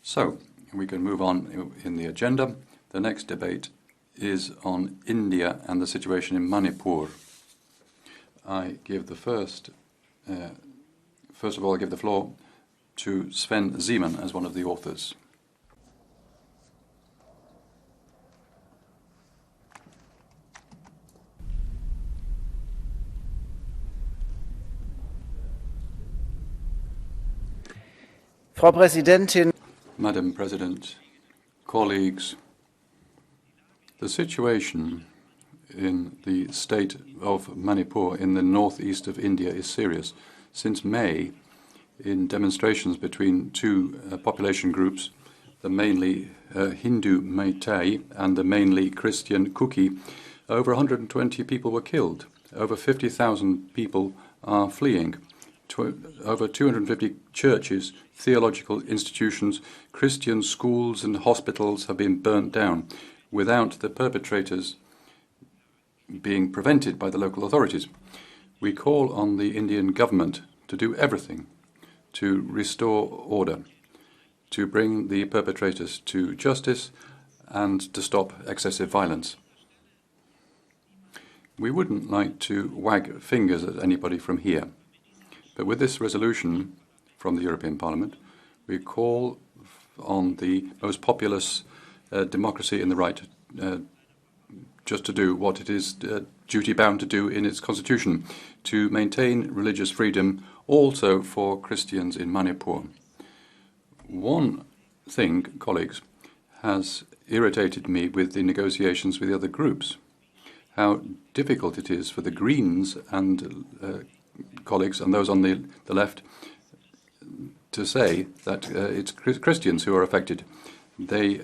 So, we can move on in the agenda. The next debate is on India and the situation in Manipur. I give the first of all, I give the floor to Sven Zeman as one of the authors. Frau Präsidentin, Madam President, colleagues, the situation in the state of Manipur in the northeast of India is serious. Since May, in demonstrations between two population groups, the mainly Hindu Meitei and the mainly Christian Kuki, over 120 people were killed. Over 50,000 people are fleeing. Over 250 churches, theological institutions, Christian schools and hospitals have been burnt down without the perpetrators being prevented by the local authorities. We call on the Indian government to do everything to restore order, to bring the perpetrators to justice and to stop excessive violence. We wouldn't like to wag fingers at anybody from here. But with this resolution from the European Parliament, we call on the most populous democracy in the right just to do what it is duty-bound to do in its constitution, to maintain religious freedom also for Christians in Manipur. One thing, colleagues, has irritated me with the negotiations with the other groups, how difficult it is for the Greens and colleagues and those on the left to say that it's Christians who are affected. They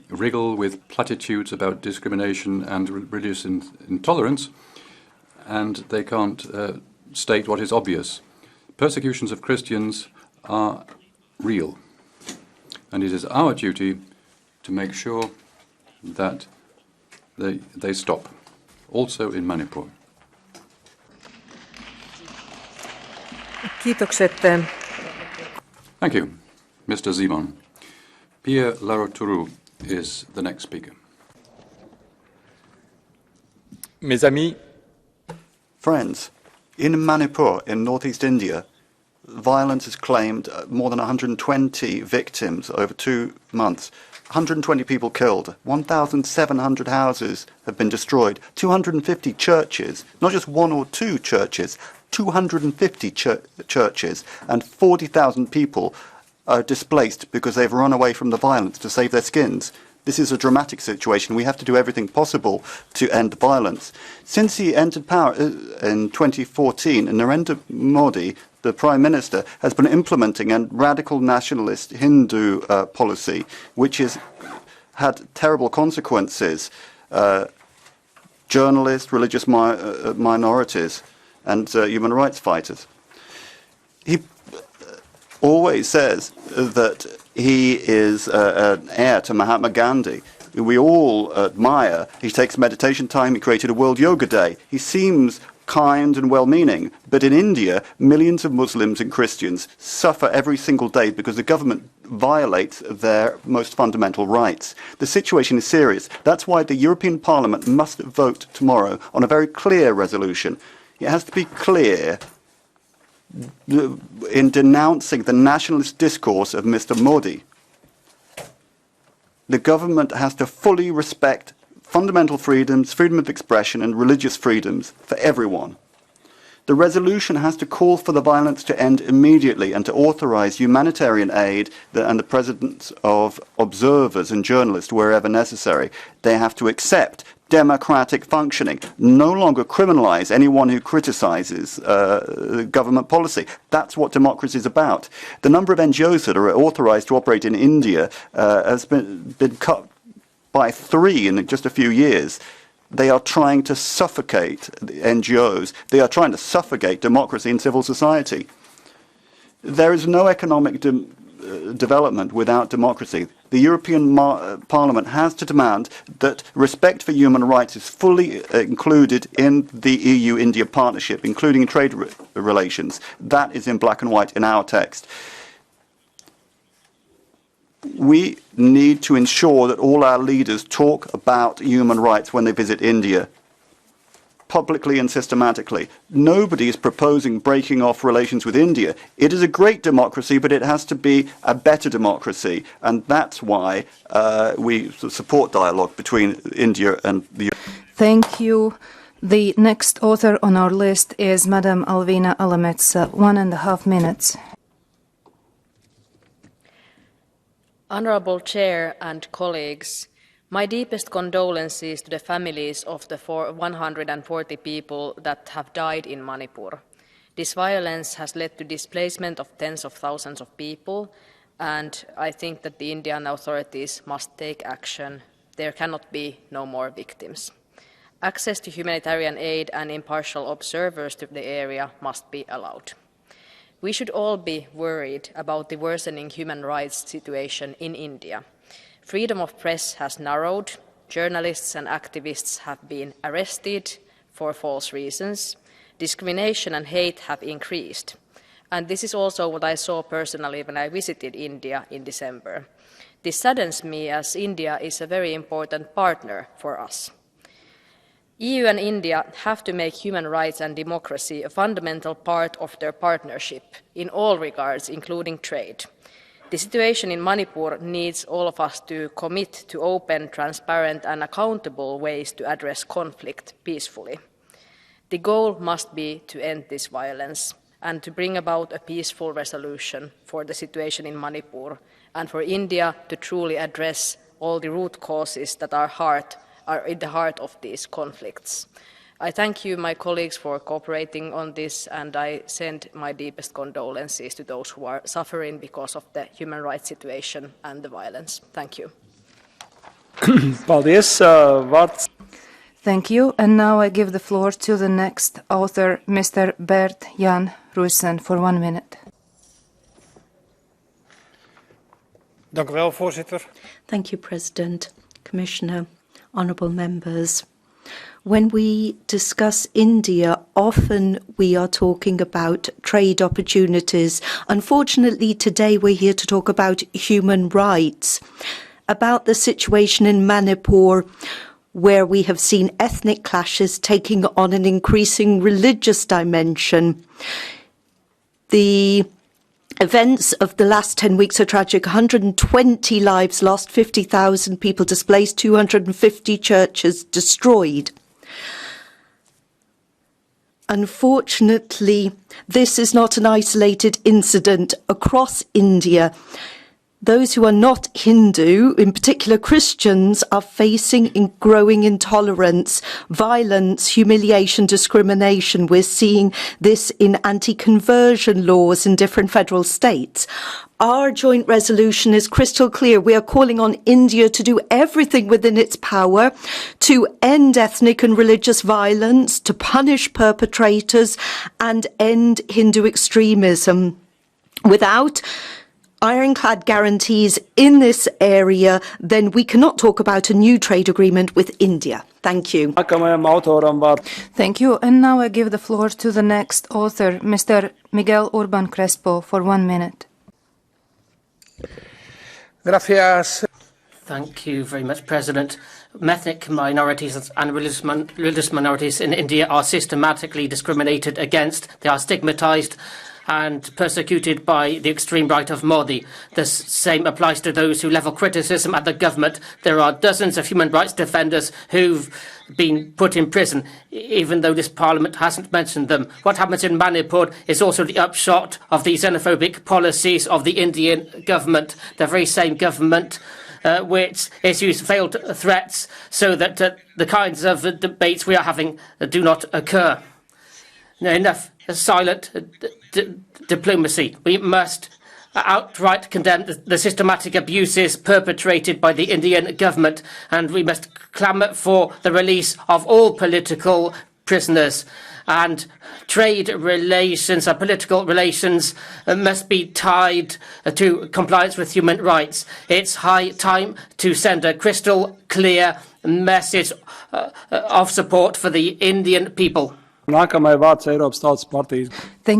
wriggle with platitudes about discrimination and religious intolerance, and they can't state what is obvious. Persecutions of Christians are real, and it is our duty to make sure that they stop, also in Manipur. Thank you, Mr. Zeman. Pierre Laroutourou is the next speaker. Mes amis, friends, in Manipur, in northeast India, violence has claimed more than 120 victims over 2 months. 120 people killed, 1,700 houses have been destroyed, 250 churches, not just one or two churches, 250 churches, and 40,000 people are displaced because they've run away from the violence to save their skins. This is a dramatic situation. We have to do everything possible to end violence. Since he entered power in 2014, Narendra Modi, the Prime Minister, has been implementing a radical nationalist Hindu policy, which has had terrible consequences. Journalists, religious minorities, and human rights fighters. He always says that he is an heir to Mahatma Gandhi. We all admire. He takes meditation time. He created a World Yoga Day. He seems kind and well-meaning. But in India, millions of Muslims and Christians suffer every single day because the government violates their most fundamental rights. The situation is serious. That's why the European Parliament must vote tomorrow on a very clear resolution. It has to be clear in denouncing the nationalist discourse of Mr. Modi. The government has to fully respect fundamental freedoms, freedom of expression and religious freedoms for everyone. The resolution has to call for the violence to end immediately and to authorize humanitarian aid and the presence of observers and journalists wherever necessary. They have to accept democratic functioning, no longer criminalize anyone who criticizes government policy. That's what democracy is about. The number of NGOs that are authorized to operate in India has been cut by 3 in just a few years. They are trying to suffocate the NGOs. They are trying to suffocate democracy and civil society. There is no economic development without democracy. The European Parliament has to demand that respect for human rights is fully included in the EU-India partnership, including in trade relations. That is in black and white in our text. we need to ensure that all our leaders talk about human rights when they visit India, publicly and systematically. Nobody is proposing breaking off relations with India. It is a great democracy, but it has to be a better democracy. And that's why we support dialogue between India and the... Thank you. The next author on our list is Madam Alvina Alametsa, 1.5 minutes. Honourable Chair and colleagues, my deepest condolences to the families of the 140 people that have died in Manipur. This violence has led to displacement of tens of thousands of people, and I think that the Indian authorities must take action. There cannot be no more victims. Access to humanitarian aid and impartial observers to the area must be allowed. We should all be worried about the worsening human rights situation in India. Freedom of press has narrowed, journalists and activists have been arrested for false reasons, discrimination and hate have increased. And this is also what I saw personally when I visited India in December. This saddens me as India is a very important partner for us. EU and India have to make human rights and democracy a fundamental part of their partnership in all regards, including trade. The situation in Manipur needs all of us to commit to open, transparent and accountable ways to address conflict peacefully. The goal must be to end this violence and to bring about a peaceful resolution for the situation in Manipur and for India to truly address all the root causes that are in the heart of these conflicts. I thank you, my colleagues, for cooperating on this, and I send my deepest condolences to those who are suffering because of the human rights situation and the violence. Thank you. Thank you. And now I give the floor to the next author, Mr. Bert Jan Ruijsen, for 1 minute. Dank u wel, voorzitter. Thank you, President, Commissioner, honourable members. When we discuss India, often we are talking about trade opportunities. Unfortunately, today we're here to talk about human rights, about the situation in Manipur, where we have seen ethnic clashes taking on an increasing religious dimension. The events of the last 10 weeks are tragic. 120 lives lost, 50,000 people displaced, 250 churches destroyed. Unfortunately, this is not an isolated incident across India. Those who are not Hindu, in particular Christians, are facing growing intolerance, violence, humiliation, discrimination. We're seeing this in anti-conversion laws in different federal states. Our joint resolution is crystal clear. We are calling on India to do everything within its power to end ethnic and religious violence, to punish perpetrators, and end Hindu extremism. Without ironclad guarantees in this area, then we cannot talk about a new trade agreement with India. Thank you. Thank you. And now I give the floor to the next author, Mr. Miguel Urban Crespo, for 1 minute. Gracias. Thank you very much, President. Ethnic minorities and religious minorities in India are systematically discriminated against. They are stigmatized and persecuted by the extreme right of Modi. The same applies to those who level criticism at the government. There are dozens of human rights defenders who've been put in prison, even though this parliament hasn't mentioned them. What happens in Manipur is also the upshot of the xenophobic policies of the Indian government, the very same government which issues veiled threats so that the kinds of debates we are having do not occur. Enough silent diplomacy. We must outright condemn the systematic abuses perpetrated by the Indian government, and we must clamour for the release of all political prisoners. And trade relations and political relations must be tied to compliance with human rights. It's high time to send a crystal clear message of support for the Indian people. Thank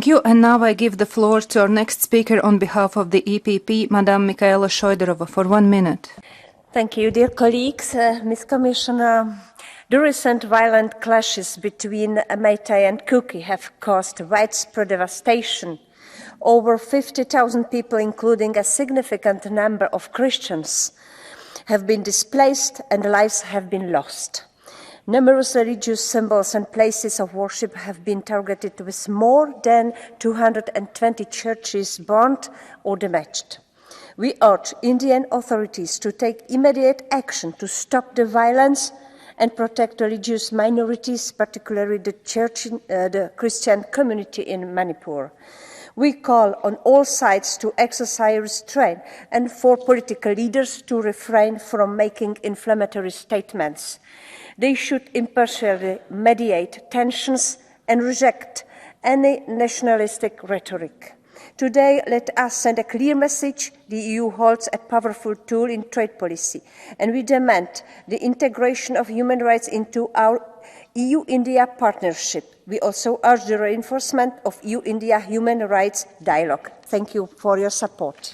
you. And now I give the floor to our next speaker on behalf of the EPP, Madame Michaela Šojdrova, for 1 minute. Thank you, dear colleagues, Ms. Commissioner. The recent violent clashes between Meitei and Kuki have caused widespread devastation. Over 50,000 people, including a significant number of Christians, have been displaced and lives have been lost. Numerous religious symbols and places of worship have been targeted, with more than 220 churches burned or damaged. We urge Indian authorities to take immediate action to stop the violence and protect religious minorities, particularly the Christian community in Manipur. We call on all sides to exercise restraint and for political leaders to refrain from making inflammatory statements. They should impartially mediate tensions and reject any nationalistic rhetoric. Today, let us send a clear message. The EU holds a powerful tool in trade policy, and we demand the integration of human rights into our EU-India partnership. We also urge the reinforcement of EU-India human rights dialogue. Thank you for your support.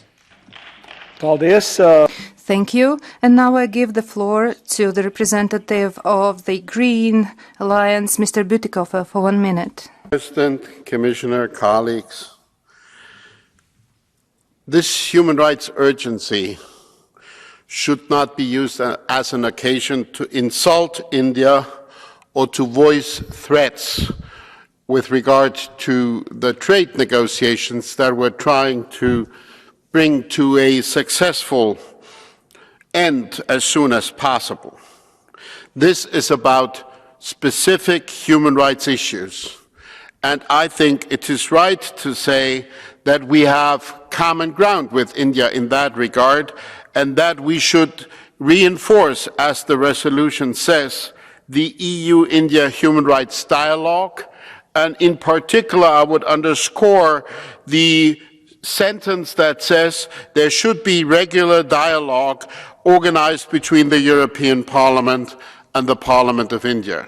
Thank you. And now I give the floor to the representative of the Green Alliance, Mr. Bütikofer, for 1 minute. President, Commissioner, colleagues, this human rights urgency should not be used as an occasion to insult India or to voice threats with regard to the trade negotiations that we're trying to bring to a successful end as soon as possible. This is about specific human rights issues, and I think it is right to say that we have common ground with India in that regard, and that we should reinforce, as the resolution says, the EU-India human rights dialogue, and in particular I would underscore the sentence that says there should be regular dialogue organized between the European Parliament and the Parliament of India.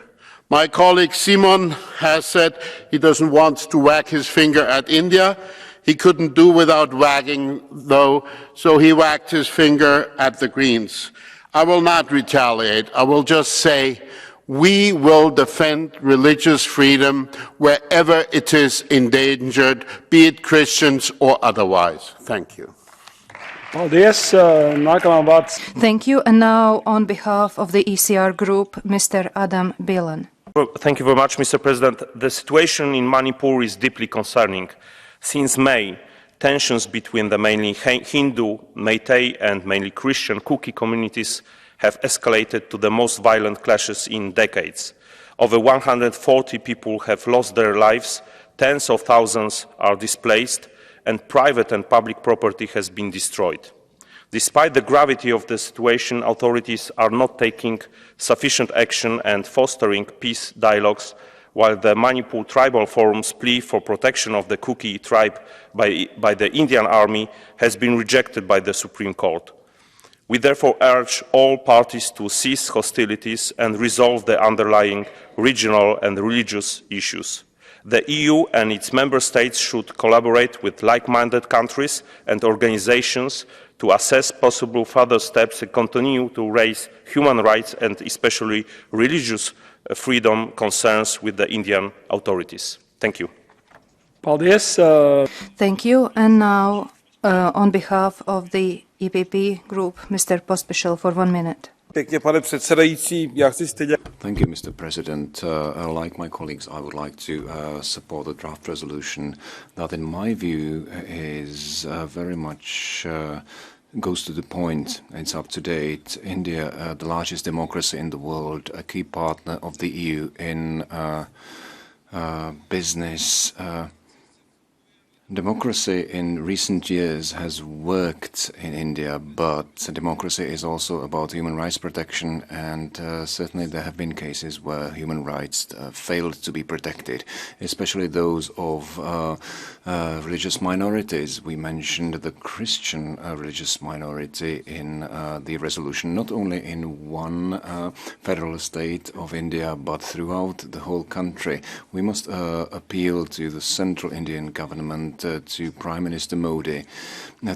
My colleague Simon has said he doesn't want to wag his finger at India. He couldn't do without wagging, though, so he wagged his finger at the Greens. I will not retaliate. I will just say we will defend religious freedom wherever it is endangered, be it Christians or otherwise. Thank you. Thank you. And now, on behalf of the ECR group, Mr. Adam Bilan. Well, thank you very much, Mr. President. The situation in Manipur is deeply concerning. Since May, tensions between the mainly Hindu, Meitei and mainly Christian Kuki communities have escalated to the most violent clashes in decades. Over 140 people have lost their lives, tens of thousands are displaced, and private and public property has been destroyed. Despite the gravity of the situation, authorities are not taking sufficient action and fostering peace dialogues, while the Manipur Tribal Forum's plea for protection of the Kuki tribe by the Indian Army has been rejected by the Supreme Court. We therefore urge all parties to cease hostilities and resolve the underlying regional and religious issues. The EU and its member states should collaborate with like-minded countries and organizations to assess possible further steps and continue to raise human rights and especially religious freedom concerns with the Indian authorities. Thank you. Thank you. And now, on behalf of the EPP group, Mr. Pospíšil, for 1 minute. Thank you, Mr. President. Like my colleagues, I would like to support the draft resolution that, in my view, is very much goes to the point. It's up to date. India, the largest democracy in the world, a key partner of the EU in business, Democracy in recent years has worked in India, but democracy is also about human rights protection, and certainly there have been cases where human rights failed to be protected, especially those of religious minorities. We mentioned the Christian religious minority in the resolution, not only in one federal state of India, but throughout the whole country. We must appeal to the central Indian government, to Prime Minister Modi,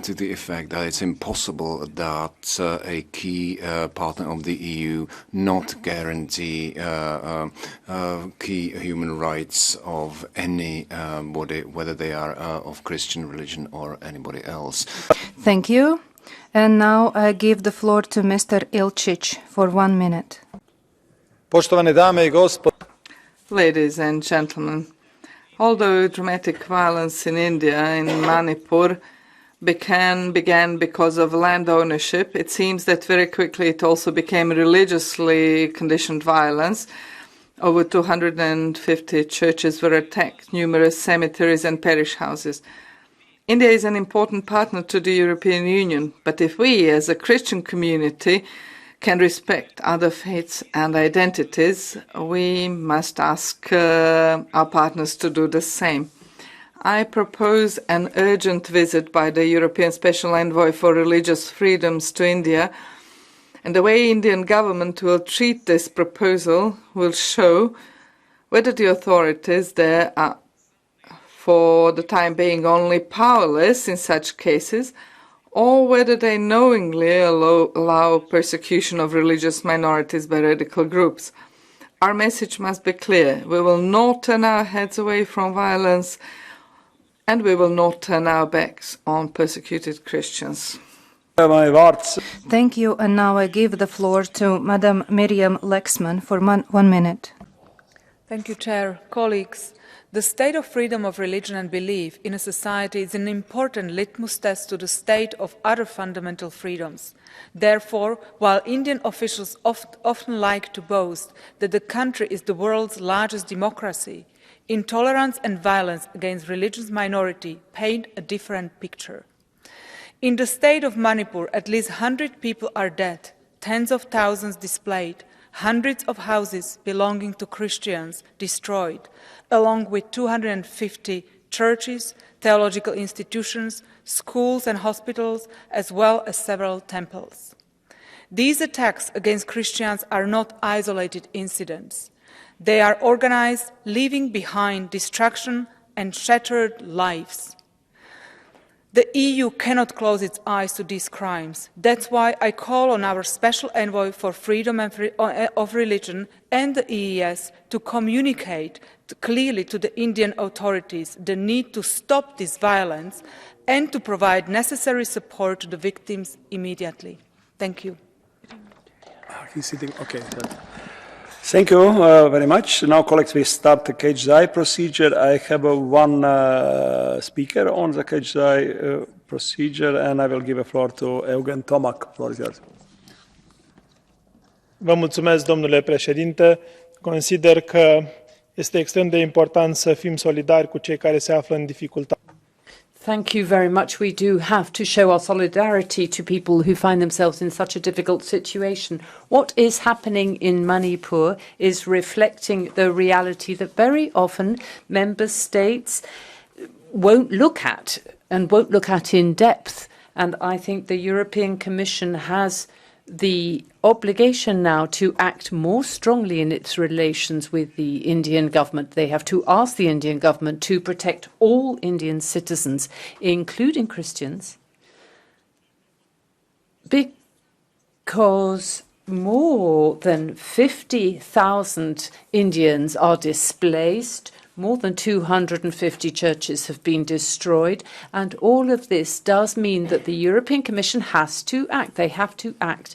to the effect that it's impossible that a key partner of the EU not guarantee key human rights of anybody, whether they are of Christian religion or anybody else. Thank you. And now I give the floor to Mr. Ilčić for 1 minute. Poštovane dame I gospodo. Ladies and gentlemen, although dramatic violence in India, in Manipur, began because of land ownership, it seems that very quickly it also became religiously conditioned violence. Over 250 churches were attacked, numerous cemeteries and parish houses. India is an important partner to the European Union, but if we, as a Christian community, can respect other faiths and identities, we must ask our partners to do the same. I propose an urgent visit by the European Special Envoy for Religious Freedoms to India, and the way Indian government will treat this proposal will show whether the authorities there are, for the time being, only powerless in such cases, or whether they knowingly allow persecution of religious minorities by radical groups. Our message must be clear. We will not turn our heads away from violence, and we will not turn our backs on persecuted Christians. Thank you, and now I give the floor to Madam Miriam Lexman for 1 minute. Thank you, Chair. Colleagues, the state of freedom of religion and belief in a society is an important litmus test to the state of other fundamental freedoms. Therefore, while Indian officials often like to boast that the country is the world's largest democracy, intolerance and violence against religious minority paint a different picture. In the state of Manipur, at least 100 people are dead, tens of thousands displaced, hundreds of houses belonging to Christians destroyed, along with 250 churches, theological institutions, schools and hospitals, as well as several temples. These attacks against Christians are not isolated incidents. They are organized, leaving behind destruction and shattered lives. The EU cannot close its eyes to these crimes. That's why I call on our Special Envoy for Freedom of Religion and the EES to communicate clearly to the Indian authorities the need to stop this violence and to provide necessary support to the victims immediately. Thank you. He's sitting. Okay. Thank you very much. Now, colleagues, we start the catch-the-eye procedure. I have one speaker on the catch-the-eye procedure, and I will give the floor to Eugen Tomac. Floor is yours. Vă mulțumesc, domnule președinte. Consider că este extrem de important să fim solidari cu cei care se află în dificultate. Thank you very much. We do have to show our solidarity to people who find themselves in such a difficult situation. What is happening in Manipur is reflecting the reality that very often member states won't look at and won't look at in depth. And I think the European Commission has the obligation now to act more strongly in its relations with the Indian government. They have to ask the Indian government to protect all Indian citizens, including Christians, because more than 50,000 Indians are displaced. More than 250 churches have been destroyed, and all of this does mean that the European Commission has to act. They have to act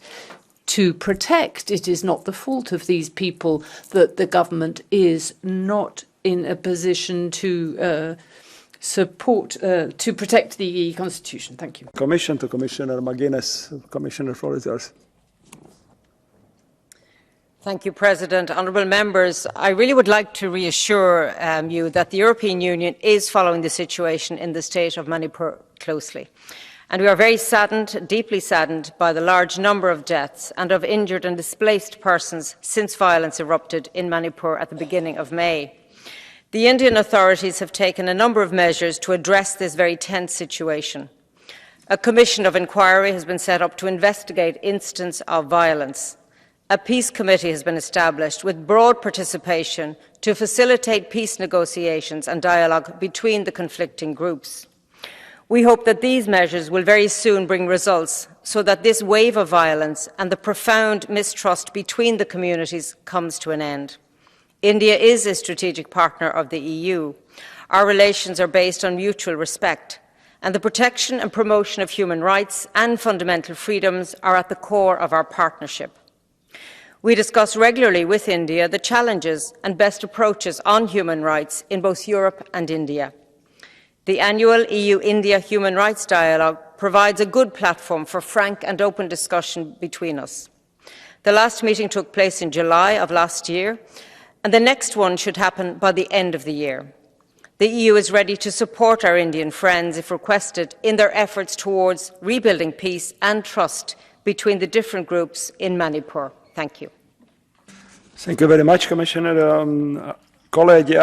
to protect. It is not the fault of these people that the government is not in a position to support, to protect the Constitution. Thank you. Commission to Commissioner McGuinness. Commissioner, floor is yours. Thank you, President. Honourable members, I really would like to reassure you that the European Union is following the situation in the state of Manipur closely. And we are very saddened, deeply saddened, by the large number of deaths and of injured and displaced persons since violence erupted in Manipur at the beginning of May. The Indian authorities have taken a number of measures to address this very tense situation. A commission of inquiry has been set up to investigate incidents of violence. A peace committee has been established with broad participation to facilitate peace negotiations and dialogue between the conflicting groups. We hope that these measures will very soon bring results so that this wave of violence and the profound mistrust between the communities comes to an end. India is a strategic partner of the EU. Our relations are based on mutual respect, and the protection and promotion of human rights and fundamental freedoms are at the core of our partnership. We discuss regularly with India the challenges and best approaches on human rights in both Europe and India. The annual EU-India Human Rights Dialogue provides a good platform for frank and open discussion between us. The last meeting took place in July of last year, and the next one should happen by the end of the year. The EU is ready to support our Indian friends, if requested, in their efforts towards rebuilding peace and trust between the different groups in Manipur. Thank you. Thank you very much, Commissioner. Colleague,